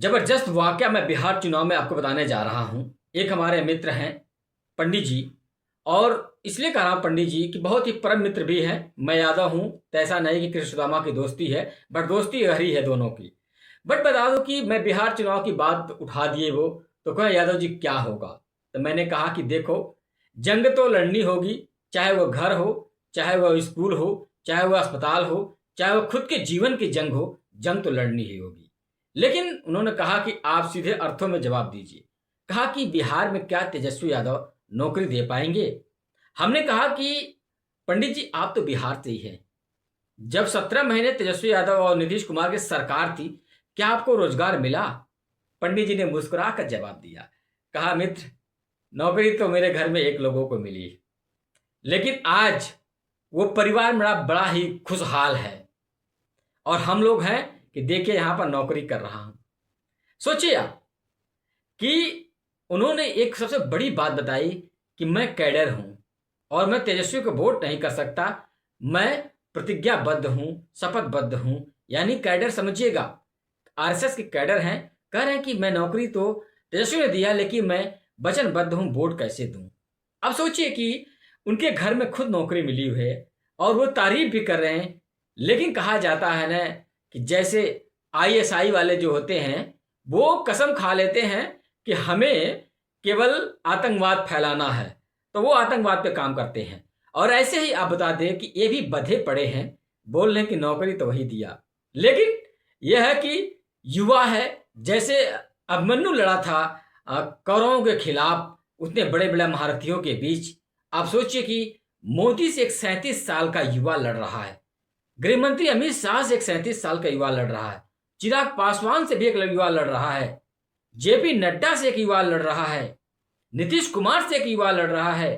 जबरदस्त वाकया मैं बिहार चुनाव में आपको बताने जा रहा हूं। एक हमारे मित्र हैं पंडित जी, और इसलिए कह रहा हूं पंडित जी कि बहुत ही परम मित्र भी हैं। मैं यादव हूं, तो ऐसा नहीं कि कृष्ण सुदामा की दोस्ती है, बट दोस्ती गहरी है दोनों की। बट बता दो कि मैं बिहार चुनाव की बात उठा दिए वो, तो कहा यादव जी क्या होगा। तो मैंने कहा कि देखो, जंग तो लड़नी होगी, चाहे वो घर हो, चाहे वो स्कूल हो, चाहे वो अस्पताल हो, चाहे वो खुद के जीवन की जंग हो, जंग तो लड़नी ही होगी। लेकिन उन्होंने कहा कि आप सीधे अर्थों में जवाब दीजिए। कहा कि बिहार में क्या तेजस्वी यादव नौकरी दे पाएंगे। हमने कहा कि पंडित जी आप तो बिहार से ही हैं, जब 17 महीने तेजस्वी यादव और नीतीश कुमार की सरकार थी, क्या आपको रोजगार मिला। पंडित जी ने मुस्कुरा कर जवाब दिया। कहा मित्र, नौकरी तो मेरे घर में एक लोगों को मिली, लेकिन आज वो परिवार मेरा बड़ा ही खुशहाल है, और हम लोग हैं कि देखिए यहां पर नौकरी कर रहा हूं। सोचिए आप कि उन्होंने एक सबसे बड़ी बात बताई कि मैं कैडर हूं और मैं तेजस्वी को वोट नहीं कर सकता, मैं प्रतिज्ञाबद्ध हूं, शपथबद्ध हूं। यानी कैडर समझिएगा, आरएसएस के कैडर हैं, कह रहे हैं कि मैं नौकरी तो तेजस्वी ने दिया, लेकिन मैं वचनबद्ध हूं, वोट कैसे दूं। अब सोचिए कि उनके घर में खुद नौकरी मिली हुई है और वो तारीफ भी कर रहे हैं। लेकिन कहा जाता है ना कि जैसे आईएसआई वाले जो होते हैं, वो कसम खा लेते हैं कि हमें केवल आतंकवाद फैलाना है, तो वो आतंकवाद पे काम करते हैं। और ऐसे ही आप बता दें कि ये भी बधे पड़े हैं, बोल रहे हैं कि नौकरी तो वही दिया। लेकिन यह है कि युवा है, जैसे अभिमन्यु लड़ा था कौरवों के खिलाफ, उतने बड़े बड़े महारथियों के बीच। आप सोचिए कि मोदी से एक 37 साल का युवा लड़ रहा है, गृहमंत्री अमित शाह से एक 37 साल का युवा लड़ रहा है, चिराग पासवान से भी एक युवा लड़ रहा है, जेपी नड्डा से एक युवा लड़ रहा है, नीतीश कुमार से एक युवा लड़ रहा है,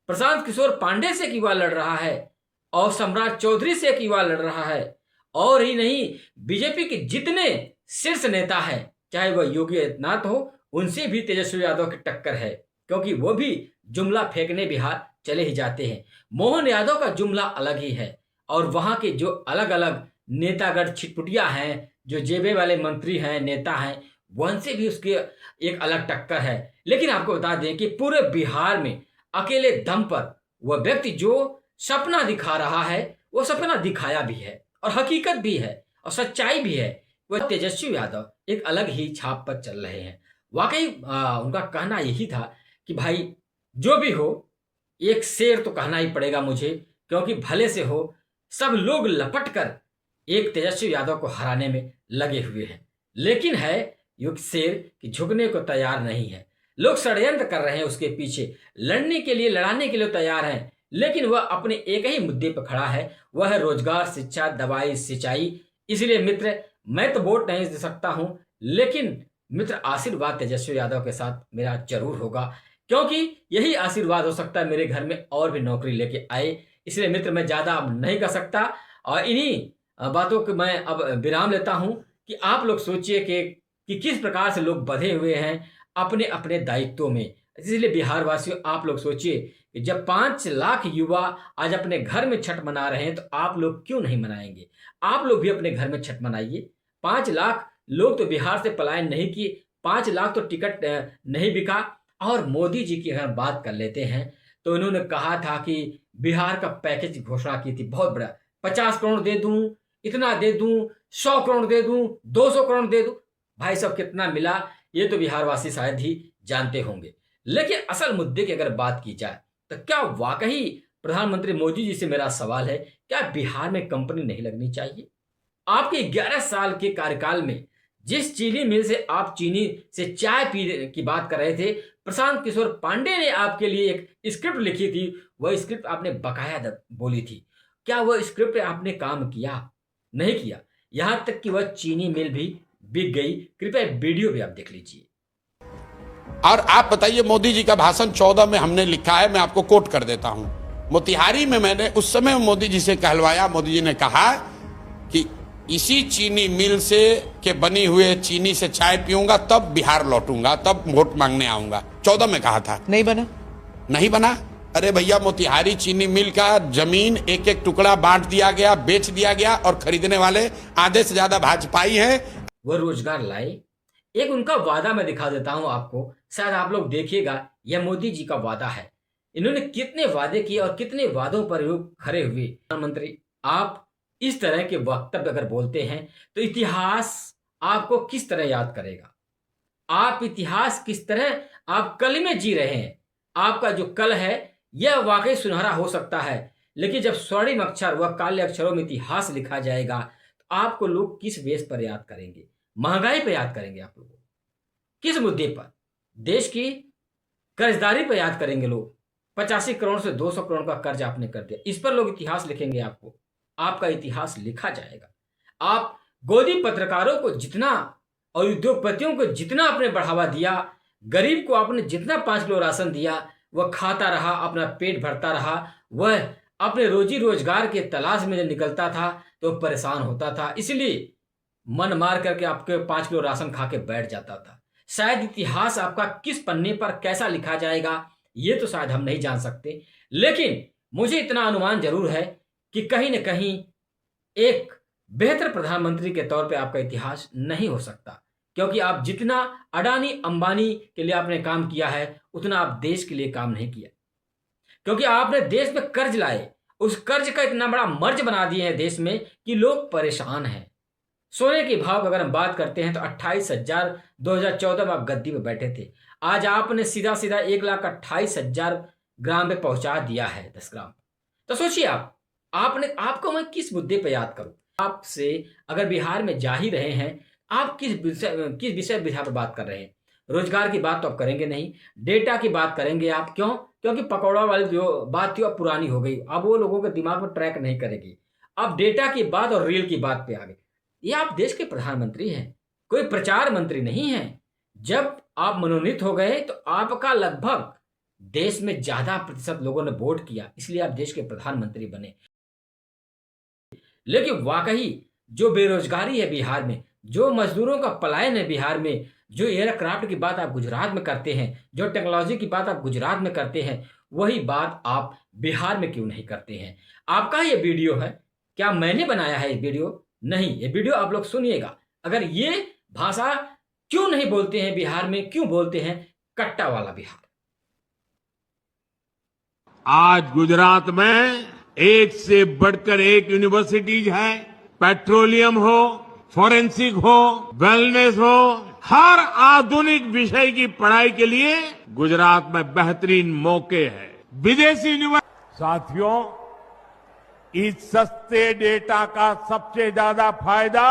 प्रशांत किशोर पांडे से एक युवा लड़ रहा है, और सम्राट चौधरी से एक युवा लड़ रहा है। और ही नहीं, बीजेपी के जितने शीर्ष नेता हैं, चाहे वह योगी आदित्यनाथ हो, उनसे भी तेजस्वी यादव की टक्कर है, क्योंकि वो भी जुमला फेंकने बिहार चले ही जाते हैं। मोहन यादव का जुमला अलग ही है, और वहां के जो अलग अलग नेतागढ़ छिटपुटिया हैं, जो जेबे वाले मंत्री हैं, नेता हैं, उनसे भी उसके एक अलग टक्कर है। लेकिन आपको बता दें कि पूरे बिहार में अकेले दम पर वह व्यक्ति जो सपना दिखा रहा है, वो सपना दिखाया भी है और हकीकत भी है और सच्चाई भी है। वह तेजस्वी यादव एक अलग ही छाप पर चल रहे हैं। वाकई उनका कहना यही था कि भाई जो भी हो, एक शेर तो कहना ही पड़ेगा मुझे, क्योंकि भले से हो सब लोग लपट कर एक तेजस्वी यादव को हराने में लगे हुए हैं। लेकिन है युग शेर कि झुकने को तैयार नहीं है। लोग षड्यंत्र कर रहे हैं उसके पीछे, लड़ने के लिए, लड़ाने के लिए तैयार हैं, लेकिन वह अपने एक ही मुद्दे पर खड़ा है, वह है रोजगार, शिक्षा, दवाई, सिंचाई। इसलिए मित्र, मैं तो वोट नहीं दे सकता हूं, लेकिन मित्र आशीर्वाद तेजस्वी यादव के साथ मेरा जरूर होगा, क्योंकि यही आशीर्वाद हो सकता है मेरे घर में और भी नौकरी लेके आए। इसलिए मित्र मैं ज्यादा अब नहीं कर सकता, और इन्हीं बातों को मैं अब विराम लेता हूं कि आप लोग सोचिए कि किस प्रकार से लोग बंधे हुए हैं अपने अपने दायित्वों में। इसलिए बिहार वासियों, आप लोग सोचिए कि जब 5 लाख युवा आज अपने घर में छठ मना रहे हैं, तो आप लोग क्यों नहीं मनाएंगे। आप लोग भी अपने घर में छठ मनाइए। 5 लाख लोग तो बिहार से पलायन नहीं किए, 5 लाख तो टिकट नहीं बिका। और मोदी जी की अगर बात कर लेते हैं, तो इन्होंने कहा था कि बिहार का पैकेज की घोषणा की थी बहुत बड़ा, 50 करोड़ दे दूं, इतना दे दूं, 100 करोड़ दे दूं, 200 करोड़ दे दूं। भाई साहब कितना मिला ये तो बिहार वासी शायद ही जानते होंगे। लेकिन असल मुद्दे की अगर बात की जाए, तो क्या वाकई प्रधानमंत्री मोदी जी से मेरा सवाल है, क्या बिहार में कंपनी नहीं लगनी चाहिए। आपके 11 साल के कार्यकाल में जिस चीनी मिल से आप चीनी से चाय पी की बात कर रहे थे, प्रशांत किशोर पांडे ने आपके लिए एक स्क्रिप्ट लिखी थी, वह स्क्रिप्ट आपने बकाया बोली थी। क्या वह स्क्रिप्ट आपने काम किया? नहीं किया। यहां तक कि वह चीनी मिल भी बिक गई। कृपया वीडियो भी आप देख लीजिए। और आप बताइए, मोदी जी का भाषण 14 में हमने लिखा है, मैं आपको कोट कर देता हूं। मोतिहारी में मैंने उस समय मोदी जी से कहलवाया, मोदी जी ने कहा कि इसी चीनी मिल से के बनी हुए चीनी से चाय पीऊंगा, तब बिहार लौटूंगा, तब वोट मांगने आऊंगा। 14 में कहा था, नहीं बना। नहीं बना। अरे भैया, मोतिहारी चीनी मिल का जमीन एक एक टुकड़ा बांट दिया गया, बेच दिया गया, और खरीदने वाले आधे से ज्यादा भाजपाई हैं। वह रोजगार लाए, एक उनका वादा मैं दिखा देता हूं आपको, शायद आप लोग देखिएगा। यह मोदी जी का वादा है। इन्होंने कितने वादे किए और कितने वादों पर लोग खरे हुए। प्रधानमंत्री, आप इस तरह के वक्तव्य अगर बोलते हैं तो इतिहास आपको किस तरह याद करेगा? आप इतिहास किस तरह, आप कल में जी रहे हैं। आपका जो कल है यह वाकई सुनहरा हो सकता है, लेकिन जब स्वर्णिम अक्षर व काले अक्षरों में इतिहास लिखा जाएगा तो आपको लोग किस बेस पर याद करेंगे? महंगाई पर याद करेंगे आप लोगों को? किस मुद्दे पर? देश की कर्जदारी पर याद करेंगे लोग। 85 करोड़ से 200 करोड़ का कर्ज आपने कर दिया, इस पर लोग इतिहास लिखेंगे आपको। आपका इतिहास लिखा जाएगा। आप गोदी पत्रकारों को जितना और उद्योगपतियों को जितना आपने बढ़ावा दिया, गरीब को आपने जितना 5 किलो राशन दिया, वह खाता रहा, अपना पेट भरता रहा। वह अपने रोजी रोजगार के तलाश में जब निकलता था तो परेशान होता था, इसलिए मन मार करके आपके 5 किलो राशन खा के बैठ जाता था। शायद इतिहास आपका किस पन्ने पर कैसा लिखा जाएगा ये तो शायद हम नहीं जान सकते, लेकिन मुझे इतना अनुमान जरूर है कि कहीं न कहीं एक बेहतर प्रधानमंत्री के तौर पे आपका इतिहास नहीं हो सकता, क्योंकि आप जितना अडानी अंबानी के लिए आपने काम किया है उतना आप देश के लिए काम नहीं किया। क्योंकि आपने देश में कर्ज लाए, उस कर्ज का इतना बड़ा मर्ज बना दिए हैं देश में कि लोग परेशान हैं। सोने के भाव अगर हम बात करते हैं तो 28,000 2014 में आप गद्दी पे बैठे थे। आज आपने सीधा सीधा 1,28,000 ग्राम पे पहुंचा दिया है, 10 ग्राम। तो सोचिए आपको मैं किस मुद्दे पे याद करूं? आपसे अगर बिहार में जा ही रहे हैं, आप किस विषय बिहार पर बात कर रहे हैं? रोजगार की बात तो आप करेंगे नहीं, डेटा की बात करेंगे आप। क्यों? क्योंकि पकौड़ा वाली जो बात थी वो पुरानी हो गई, अब वो लोगों के दिमाग में ट्रैक नहीं करेगी। अब डेटा की बात और रील की बात पे आ गए। ये आप देश के प्रधानमंत्री हैं, कोई प्रचार मंत्री नहीं हैं। जब आप मनोनीत हो गए तो आपका लगभग देश में ज्यादा प्रतिशत लोगों ने वोट किया, इसलिए आप देश के प्रधानमंत्री बने। लेकिन वाकई जो बेरोजगारी है बिहार में, जो मजदूरों का पलायन है बिहार में, जो एयरक्राफ्ट की बात आप गुजरात में करते हैं, जो टेक्नोलॉजी की बात आप गुजरात में करते हैं, वही बात आप बिहार में क्यों नहीं करते हैं? आपका ये वीडियो है, क्या मैंने बनाया है ये वीडियो? नहीं, ये वीडियो आप लोग सुनिएगा। अगर ये भाषा क्यों नहीं बोलते हैं बिहार में, क्यों बोलते हैं कट्टा वाला बिहार? आज गुजरात में एक से बढ़कर एक यूनिवर्सिटीज है। पेट्रोलियम हो, फॉरेंसिक हो, वेलनेस हो, हर आधुनिक विषय की पढ़ाई के लिए गुजरात में बेहतरीन मौके हैं। विदेशी यूनिवर्सिटी साथियों, इस सस्ते डेटा का सबसे ज्यादा फायदा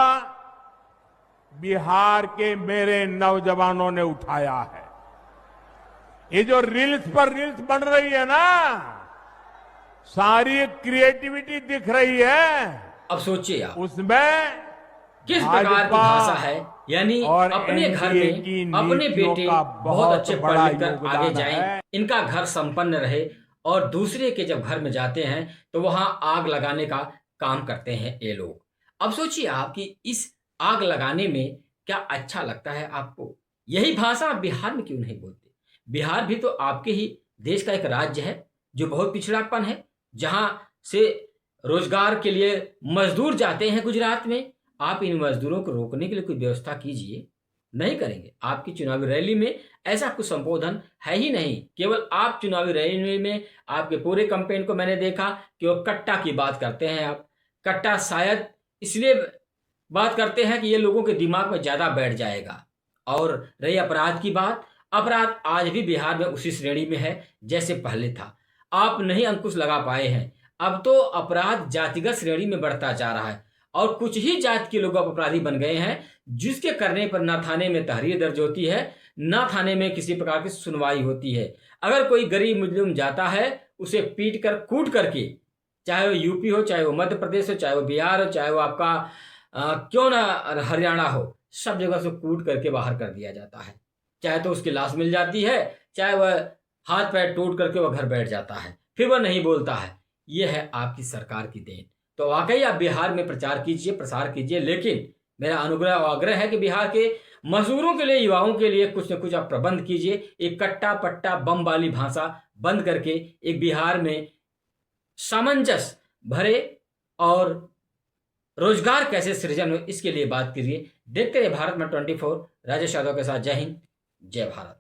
बिहार के मेरे नौजवानों ने उठाया है। ये जो रील्स पर रील्स बन रही है ना, सारी क्रिएटिविटी दिख रही है। अब सोचिए आप उसमें किस प्रकार की भाषा है, यानी अपने घर में अपने बेटे बहुत अच्छे पढ़ लिख कर आगे जाएं, इनका घर संपन्न रहे, और दूसरे के जब घर में जाते हैं तो वहां आग लगाने का काम करते हैं ये लोग। अब सोचिए आप कि इस आग लगाने में क्या अच्छा लगता है आपको? यही भाषा आप बिहार में क्यों नहीं बोलते? बिहार भी तो आपके ही देश का एक राज्य है जो बहुत पिछड़ापन है, जहां से रोजगार के लिए मजदूर जाते हैं गुजरात में। आप इन मजदूरों को रोकने के लिए कोई व्यवस्था कीजिए। नहीं करेंगे। आपकी चुनावी रैली में ऐसा कुछ संबोधन है ही नहीं। केवल आप चुनावी रैली में आपके पूरे कैंपेन को मैंने देखा कि वो कट्टा की बात करते हैं। आप कट्टा शायद इसलिए बात करते हैं कि ये लोगों के दिमाग में ज्यादा बैठ जाएगा। और रही अपराध की बात, अपराध आज भी बिहार में उसी श्रेणी में है जैसे पहले था। आप नहीं अंकुश लगा पाए हैं। अब तो अपराध जातिगत श्रेणी में बढ़ता जा रहा है और कुछ ही जात के लोग अपराधी बन गए हैं, जिसके करने पर ना थाने में तहरीर दर्ज होती है, ना थाने में किसी प्रकार की सुनवाई होती है। अगर कोई गरीब मुजरिम जाता है, उसे पीट कर कूट करके, चाहे वो यूपी हो, चाहे वो मध्य प्रदेश हो, चाहे वो बिहार हो, चाहे वो आपका क्यों ना हरियाणा हो, सब जगह से कूट करके बाहर कर दिया जाता है। चाहे तो उसकी लाश मिल जाती है, चाहे वह हाथ पैर टूट करके वह घर बैठ जाता है, फिर वह नहीं बोलता है। यह है आपकी सरकार की देन। तो वाकई आप बिहार में प्रचार कीजिए, प्रसार कीजिए, लेकिन मेरा अनुग्रह और आग्रह है कि बिहार के मजदूरों के लिए, युवाओं के लिए कुछ न कुछ आप प्रबंध कीजिए। एक कट्टा पट्टा बम वाली भाषा बंद करके एक बिहार में सामंजस्य भरे और रोजगार कैसे सृजन हो, इसके लिए बात कीजिए। देखते रहिए भारत में 24। राजेश यादव के साथ। जय हिंद, जय भारत।